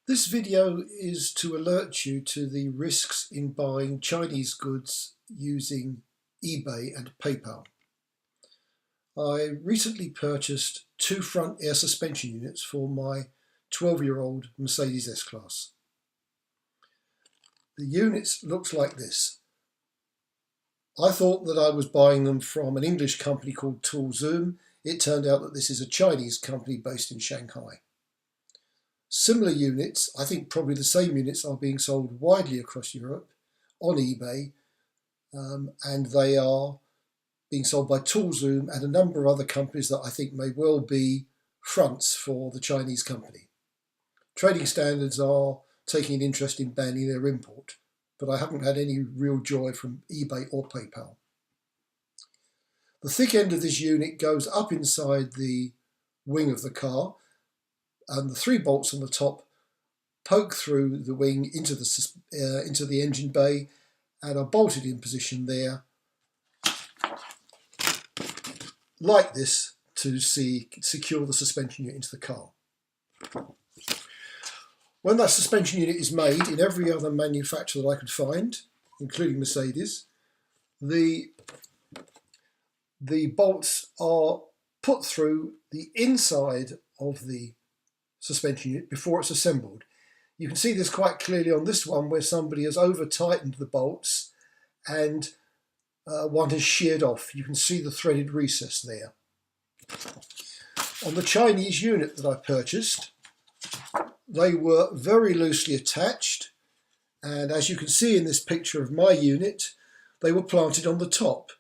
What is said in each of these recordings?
This video is to alert you to the risks in buying Chinese goods using eBay and PayPal. I recently purchased two front air suspension units for my 12-year-old Mercedes S-Class. The units looked like this. I thought that I was buying them from an English company called Zoom. It turned out that this is a Chinese company based in Shanghai. Similar units, I think probably the same units, are being sold widely across Europe on eBay, and they are being sold by Zoom and a number of other companies that I think may well be fronts for the Chinese company. Trading standards are taking an interest in banning their import, but I haven't had any real joy from eBay or PayPal. The thick end of this unit goes up inside the wing of the car, and the three bolts on the top poke through the wing into the engine bay and are bolted in position there like this to secure the suspension unit into the car. When that suspension unit is made in every other manufacturer that I could find, including Mercedes, the bolts are put through the inside of the suspension unit before it's assembled. You can see this quite clearly on this one, where somebody has over tightened the bolts and one has sheared off. You can see the threaded recess there. On the Chinese unit that I purchased, they were very loosely attached, and as you can see in this picture of my unit, they were planted on the top.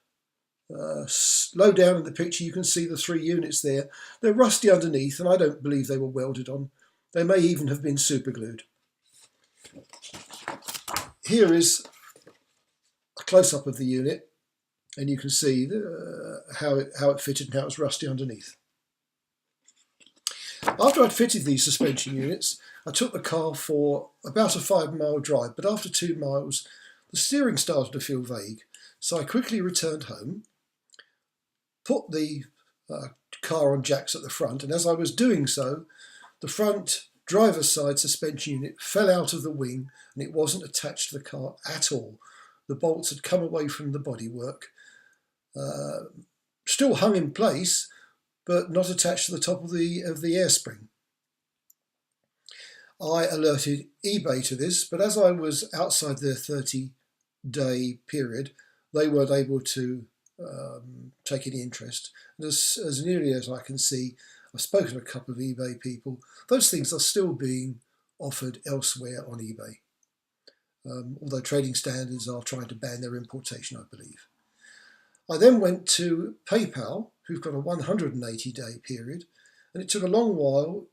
Low down in the picture you can see the three units there. They're rusty underneath, and I don't believe they were welded on. They may even have been superglued. Here is a close-up of the unit, and you can see how it fitted and how it was rusty underneath. After I'd fitted these suspension units, I took the car for about a 5-mile drive, but after 2 miles the steering started to feel vague, so I quickly returned home, put the car on jacks at the front, and as I was doing so, the front driver's side suspension unit fell out of the wing and it wasn't attached to the car at all. The bolts had come away from the bodywork, still hung in place, but not attached to the top of the airspring. I alerted eBay to this, but as I was outside their 30-day period, they weren't able to take any interest. And as nearly as I can see, I've spoken to a couple of eBay people. Those things are still being offered elsewhere on eBay, although trading standards are trying to ban their importation, I believe. I then went to PayPal, who've got a 180-day period, and it took a long while,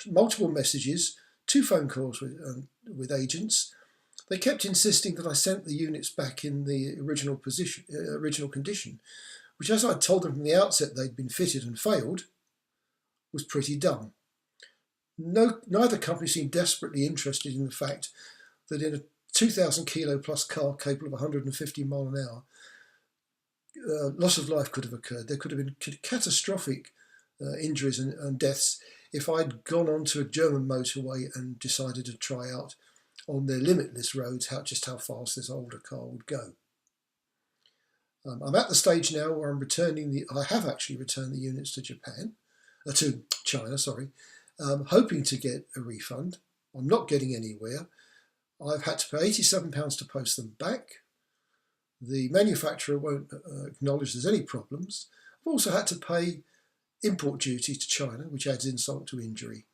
multiple messages, 2 phone calls with agents. They kept insisting that I sent the units back in the original condition, which, as I told them from the outset they'd been fitted and failed, was pretty dumb. Neither company seemed desperately interested in the fact that in a 2,000 kilo plus car capable of 150 mile an hour, loss of life could have occurred. There could have been catastrophic injuries and deaths if I'd gone onto a German motorway and decided to try out on their limitless roads just how fast this older car would go. I'm at the stage now where I have actually returned the units to China, hoping to get a refund. I'm not getting anywhere. I've had to pay £87 to post them back. The manufacturer won't acknowledge there's any problems. I've also had to pay import duty to China, which adds insult to injury.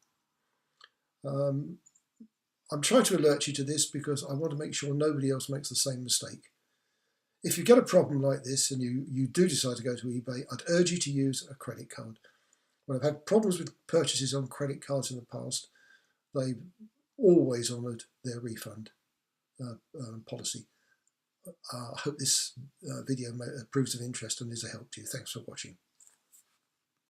I'm trying to alert you to this because I want to make sure nobody else makes the same mistake. If you get a problem like this and you do decide to go to eBay, I'd urge you to use a credit card. When I've had problems with purchases on credit cards in the past, they've always honoured their refund policy. I hope this video proves of interest and is a help to you. Thanks for watching.